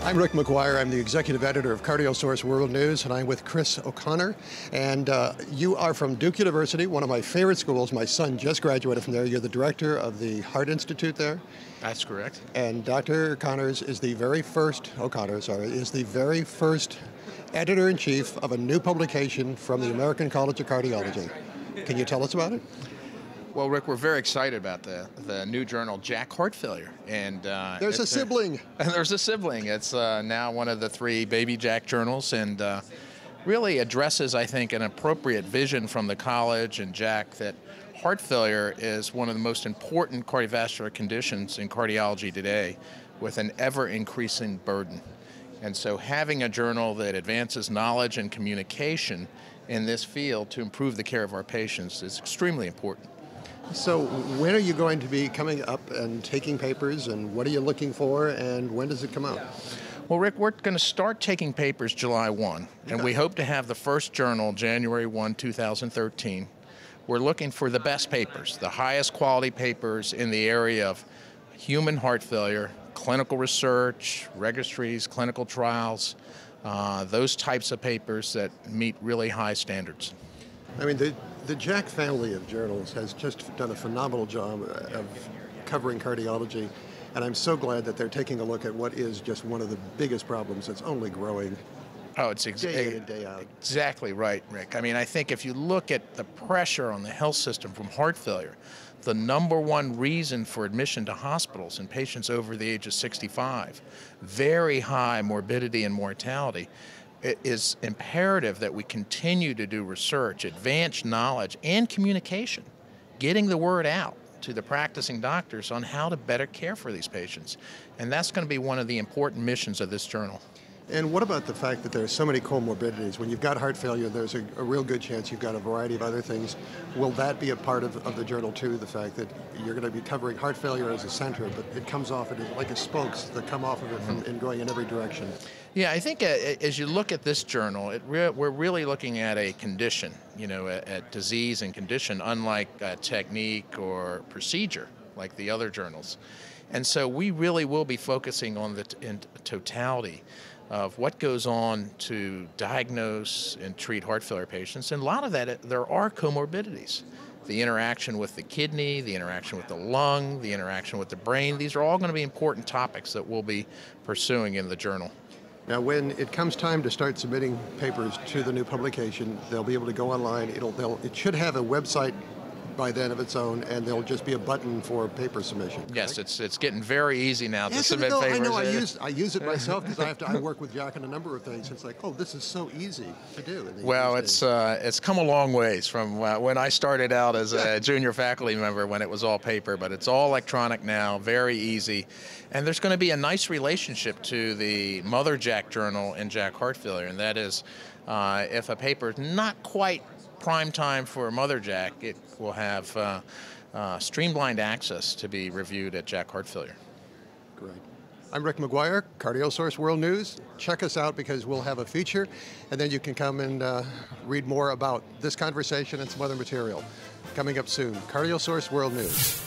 I'm Rick McGuire. I'm the executive editor of CardioSource World News, and I'm with Chris O'Connor. And you are from Duke University, one of my favorite schools. My son just graduated from there. You're the director of the Heart Institute there. That's correct. And Dr. O'Connor is the very first editor-in-chief of a new publication from the American College of Cardiology. Can you tell us about it? Well, Rick, we're very excited about the new journal, JACC Heart Failure. And there's a sibling. There's a sibling. It's now one of the three baby JACC journals, and really addresses, I think, an appropriate vision from the college and JACC that heart failure is one of the most important cardiovascular conditions in cardiology today, with an ever-increasing burden. And so having a journal that advances knowledge and communication in this field to improve the care of our patients is extremely important. So when are you going to be coming up and taking papers, and what are you looking for, and when does it come out? Well, Rick, we're going to start taking papers July 1, and we hope to have the first journal January 1, 2013. We're looking for the best papers, the highest quality papers in the area of human heart failure, clinical research, registries, clinical trials, those types of papers that meet really high standards. I mean, the JACC family of journals has just done a phenomenal job of covering cardiology, and I'm so glad that they're taking a look at what is just one of the biggest problems that's only growing. Oh, it's day in, day out. Exactly right, Rick. I mean, I think if you look at the pressure on the health system from heart failure, the number one reason for admission to hospitals in patients over the age of 65, very high morbidity and mortality. It is imperative that we continue to do research, advance knowledge, and communication, getting the word out to the practicing doctors on how to better care for these patients. And that's going to be one of the important missions of this journal. And what about the fact that there are so many comorbidities? When you've got heart failure, there's a real good chance you've got a variety of other things. Will that be a part of the journal too, the fact that you're going to be covering heart failure as a center, but it comes off it like a spokes that come off of it and going in every direction? Yeah, I think as you look at this journal, we're really looking at a condition, a disease and condition, unlike a technique or procedure like the other journals. And so we really will be focusing on the totality of what goes on to diagnose and treat heart failure patients. And a lot of that, there are comorbidities. The interaction with the kidney, the interaction with the lung, the interaction with the brain, these are all going to be important topics that we'll be pursuing in the journal. Now, when it comes time to start submitting papers to the new publication, they'll be able to go online. It should have a website by then of its own, and there'll just be a button for paper submission. Yes, it's getting very easy now to submit papers. I know. I use it myself because I work with JACC on a number of things. It's like, oh, this is so easy to do. Well, it's come a long ways from when I started out as a junior faculty member when it was all paper, but it's all electronic now, very easy. And there's going to be a nice relationship to the mother JACC journal and JACC Heart Failure, and that is if a paper is not quite prime time for Mother JACC, it will have streamlined access to be reviewed at JACC Heart Failure. Great. I'm Rick McGuire, CardioSource World News. Check us out because we'll have a feature, and then you can come and read more about this conversation and some other material. Coming up soon, CardioSource World News.